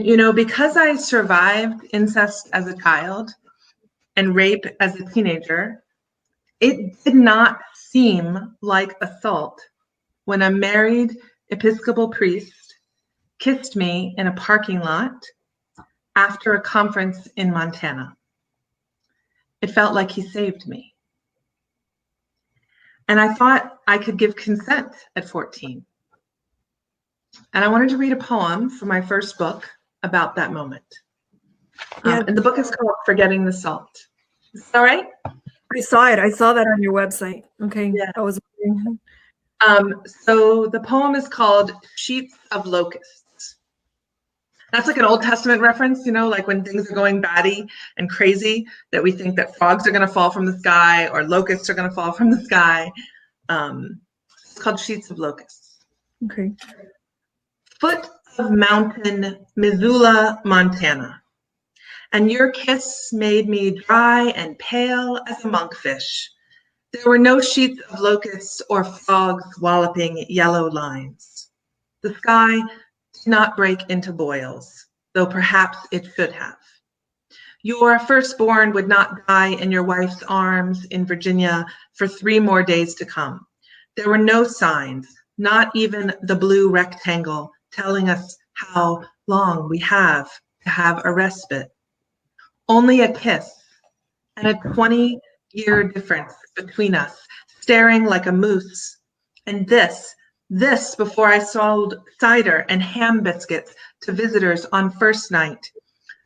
You know, because I survived incest as a child and rape as a teenager, it did not seem like assault when a married Episcopal priest kissed me in a parking lot after a conference in Montana. It felt like he saved me. And I thought I could give consent at 14. And I wanted to read a poem from my first book about that moment. And the book is called Forgetting the Salt. Is that right? I saw it. I saw that on your website. Okay. Yeah. I was. So the poem is called Sheets of Locusts. That's like an Old Testament reference, you know, like when things are going batty and crazy, that we think that frogs are going to fall from the sky or locusts are going to fall from the sky. It's called Sheets of Locusts. Okay. Foot of mountain, Missoula, Montana. And your kiss made me dry and pale as a monkfish. There were no sheets of locusts or frogs walloping yellow lines. The sky did not break into boils, though perhaps it should have. Your firstborn would not die in your wife's arms in Virginia for 3 more days to come. There were no signs, not even the blue rectangle telling us how long we have to have a respite. Only a kiss and a 20-year difference between us, staring like a moose. And this before I sold cider and ham biscuits to visitors on first night.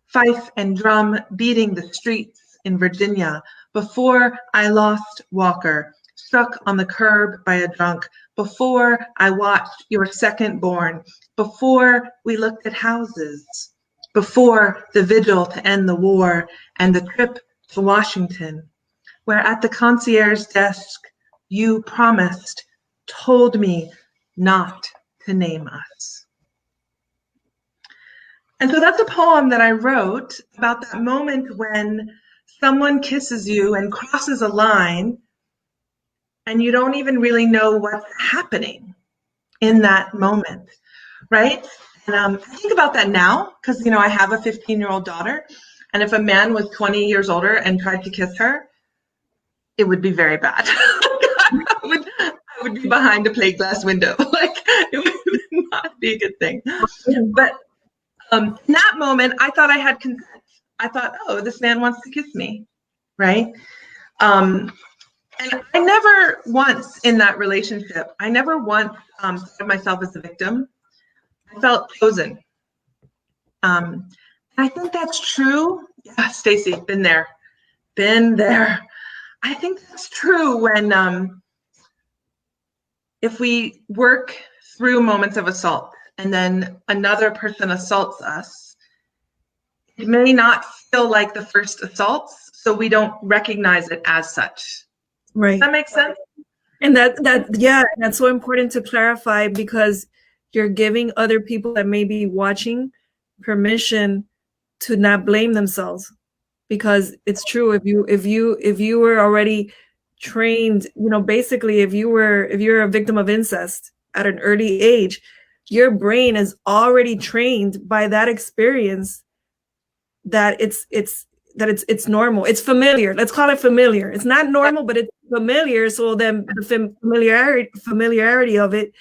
Fife and drum beating the streets in Virginia before I lost Walker, struck on the curb by a drunk, before I watched your second born, before we looked at houses, before the vigil to end the war and the trip to Washington, where at the concierge desk you promised, told me not to name us. And so that's a poem that I wrote about that moment when someone kisses you and crosses a line and you don't even really know what's happening in that moment, right? And I think about that now because, you know, I have a 15-year-old daughter, and if a man was 20 years older and tried to kiss her, it would be very bad. I would be behind a plate glass window. Like, it would not be a good thing. But in that moment, I thought I had consent. I thought, oh, this man wants to kiss me, right? And I never once in that relationship, I never once thought of myself as a victim. I felt chosen. I think that's true. Yeah, Stacy, been there. I think that's true when if we work through moments of assault and then another person assaults us, it may not feel like the first assaults, so we don't recognize it as such. Right. Does that make sense? And that's so important to clarify, because you're giving other people that may be watching permission to not blame themselves, because it's true. If you were already trained, you know, basically if you're a victim of incest at an early age, your brain is already trained by that experience that it's normal. It's familiar. Let's call it familiar. It's not normal, but it's familiar. So then the familiarity of it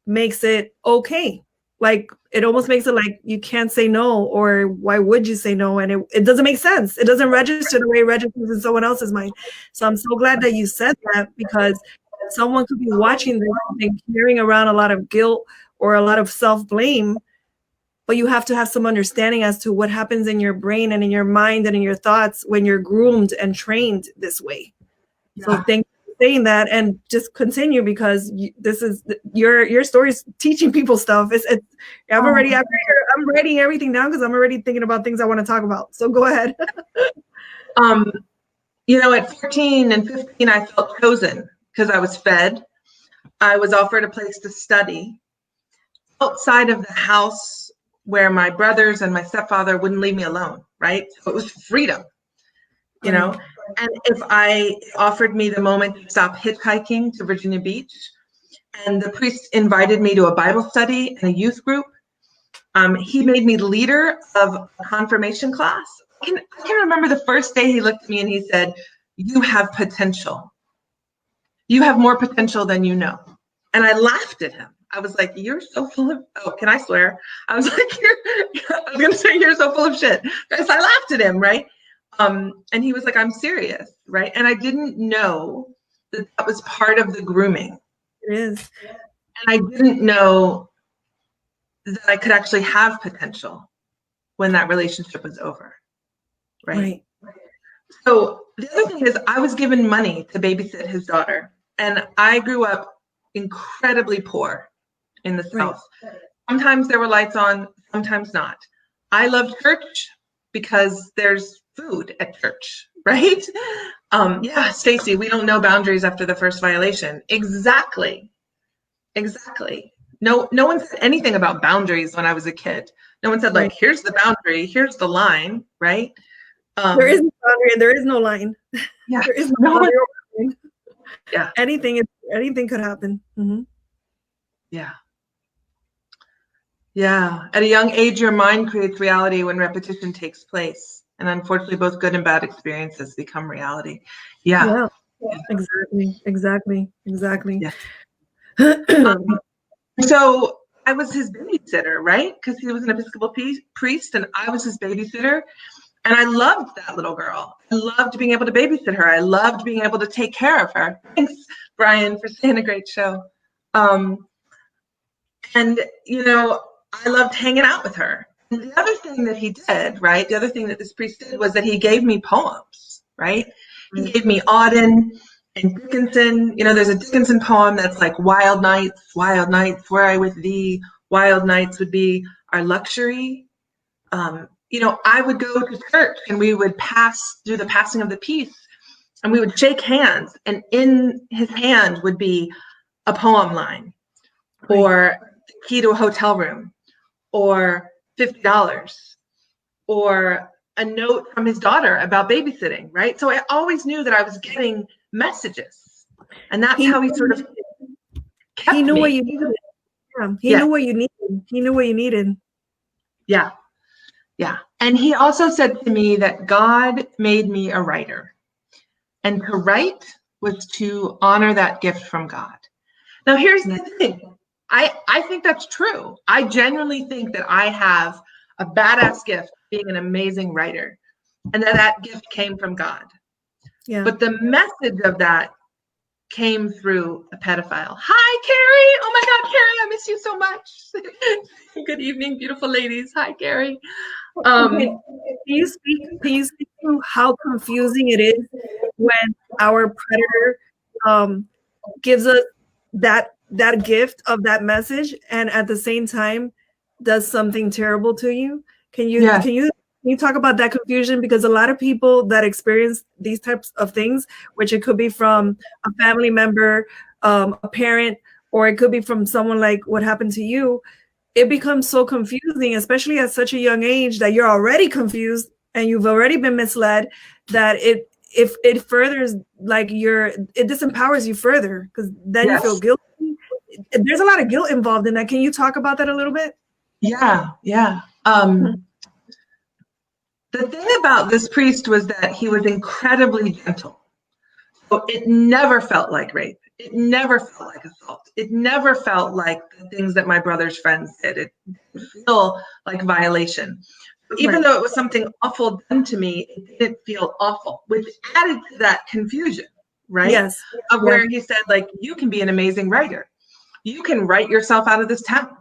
makes it okay. Like, it almost makes it like you can't say no, or why would you say no? And it doesn't make sense. It doesn't register the way it registers in someone else's mind. So I'm so glad that you said that, because someone could be watching this and carrying around a lot of guilt or a lot of self-blame, but you have to have some understanding as to what happens in your brain and in your mind and in your thoughts when you're groomed and trained this way. Yeah. So thank you for saying that, and just continue, because this is your story's teaching people stuff. I'm writing everything down because I'm already thinking about things I want to talk about. So go ahead. You know, at 14 and 15, I felt chosen because I was fed. I was offered a place to study outside of the house where my brothers and my stepfather wouldn't leave me alone, right? So it was freedom, you know? And if I offered me the moment to stop hitchhiking to Virginia Beach, and the priest invited me to a Bible study and a youth group, He made me leader of a confirmation class. I can remember the first day he looked at me and he said, "You have potential. You have more potential than you know." And I laughed at him. I was like, "You're so full of," oh, can I swear? I was like, I was going to say, "You're so full of shit." Because I laughed at him, right? And he was like, "I'm serious," right? And I didn't know that that was part of the grooming. It is. And I didn't know that I could actually have potential when that relationship was over, right? So the other thing is, I was given money to babysit his daughter, and I grew up incredibly poor in the South. Sometimes there were lights on, sometimes not. I loved church because there's food at church, right? Yeah, Stacy, we don't know boundaries after the first violation. Exactly. No one said anything about boundaries when I was a kid. No one said, like, here's the boundary, here's the line, right? There is no boundary and there is no line. Yeah. There is no boundary or line. Yeah. Anything could happen. Mm-hmm. Yeah. Yeah. At a young age, your mind creates reality when repetition takes place. And unfortunately, both good and bad experiences become reality. Yeah. Exactly. Yeah. So I was his babysitter, right? Because he was an Episcopal priest and I was his babysitter. And I loved that little girl. I loved being able to babysit her. I loved being able to take care of her. Thanks, Brian, for saying a great show. And, you know, I loved hanging out with her. And the other thing that he did, right, the other thing that this priest did was that he gave me poems, right? He gave me Auden and Dickinson. You know, there's a Dickinson poem that's like, wild nights, were I with thee, wild nights would be our luxury. You know, I would go to church and we would do the passing of the peace and we would shake hands, and in his hand would be a poem line or the key to a hotel room or $50 or a note from his daughter about babysitting, right? So I always knew that I was getting messages, and that's how he sort of kept He knew me. what you needed. Yeah. He knew what you needed. He knew what you needed. Yeah. Yeah. And he also said to me that God made me a writer, and to write was to honor that gift from God. Now, here's the thing. I think that's true. I genuinely think that I have a badass gift being an amazing writer, and that gift came from God. Yeah. But the message of that came through a pedophile. Hi, Carrie. Oh my God, Carrie, I miss you so much. Good evening, beautiful ladies. Hi, Carrie. Can you speak to how confusing it is when our predator gives us that gift of that message and at the same time does something terrible to you? Can you talk about that confusion? Because a lot of people that experience these types of things, which it could be from a family member, a parent, or it could be from someone like what happened to you, it becomes so confusing, especially at such a young age, that you're already confused and you've already been misled, that if it furthers, like it disempowers you further, because then you feel guilty. There's a lot of guilt involved in that. Can you talk about that a little bit? Yeah. The thing about this priest was that he was incredibly gentle. So it never felt like rape. It never felt like assault. It never felt like the things that my brother's friends did. It didn't feel like violation. Even though it was something awful done to me, it didn't feel awful, which added to that confusion, right? Yes. Of where he said, like, you can be an amazing writer. You can write yourself out of this town.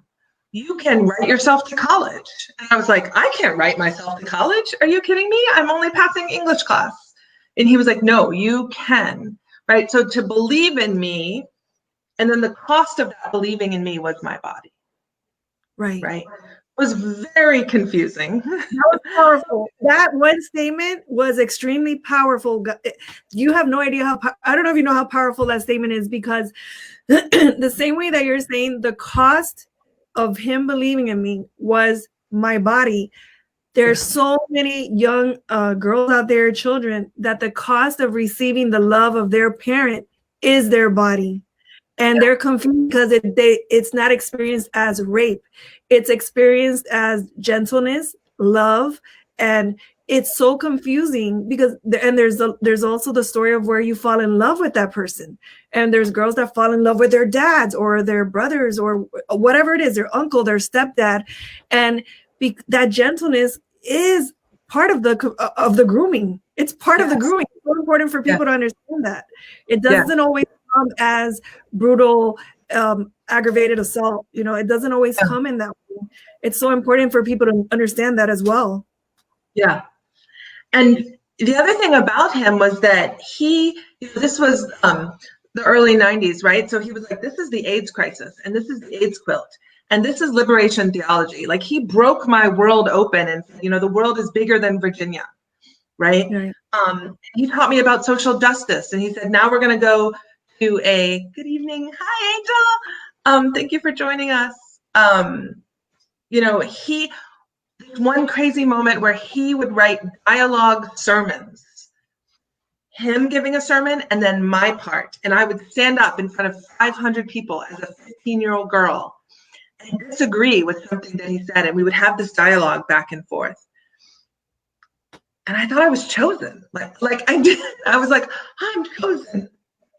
You can write yourself to college. And I was like, I can't write myself to college. Are you kidding me? I'm only passing English class. And he was like, no, you can, right? So to believe in me, and then the cost of that believing in me was my body. Right. It was very confusing. That was powerful. That one statement was extremely powerful. You have no idea I don't know if you know how powerful that statement is, because the same way that you're saying the cost of him believing in me was my body. There's so many young girls out there, children, that the cost of receiving the love of their parent is their body. And they're confused because it's not experienced as rape. it's experienced as gentleness, love, and it's so confusing because there's also the story of where you fall in love with that person, and there's girls that fall in love with their dads or their brothers or whatever it is, their uncle, their stepdad, and that gentleness is part of the grooming. It's part of the grooming. It's so important for people to understand that it doesn't always come as brutal, aggravated assault. You know, it doesn't always come in that way. It's so important for people to understand that as well. Yeah. And the other thing about him was that this was the early 90s, right? So he was like, this is the AIDS crisis, and this is the AIDS quilt, and this is liberation theology. Like, he broke my world open and said, you know, the world is bigger than Virginia, right? He taught me about social justice, and he said, now we're going to go to a good evening. Hi, Angel. Thank you for joining us. You know, one crazy moment where he would write dialogue sermons, him giving a sermon and then my part. And I would stand up in front of 500 people as a 15-year-old girl and disagree with something that he said. And we would have this dialogue back and forth. And I thought I was chosen. Like I did. I was like, I'm chosen,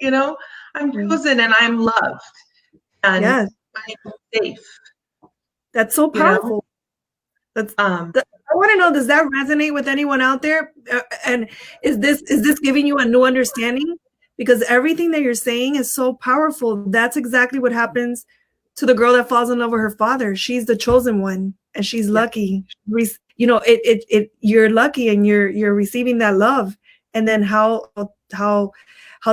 you know, I'm chosen and I'm loved and I'm safe. That's so powerful. You know? I want to know, does that resonate with anyone out there? And is this giving you a new understanding? Because everything that you're saying is so powerful. That's exactly what happens to the girl that falls in love with her father. She's the chosen one, and she's lucky. You know, you're lucky, and you're receiving that love. And then how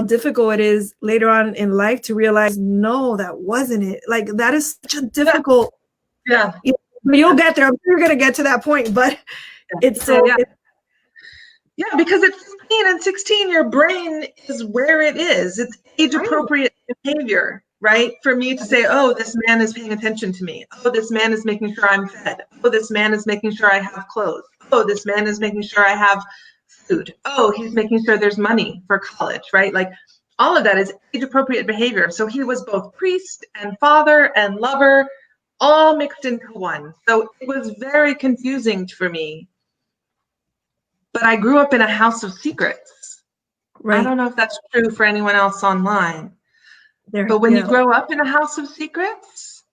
difficult it is later on in life to realize, no, that wasn't it. Like, that is such a difficult. Yeah. You'll get there. I'm sure you're going to get to that point, but it's so. Yeah, because at 15 and 16, your brain is where it is. It's age-appropriate behavior, right? For me to say, oh, this man is paying attention to me. Oh, this man is making sure I'm fed. Oh, this man is making sure I have clothes. Oh, this man is making sure I have food. Oh, he's making sure there's money for college, right? Like, all of that is age-appropriate behavior. So he was both priest and father and lover, all mixed into one. So it was very confusing for me. But I grew up in a house of secrets. Right. I don't know if that's true for anyone else online. But when you grow up in a house of secrets,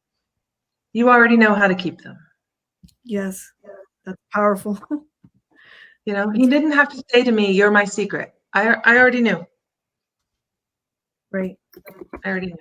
you already know how to keep them. Yes, that's powerful. You know, he didn't have to say to me, you're my secret. I already knew. Right. I already knew.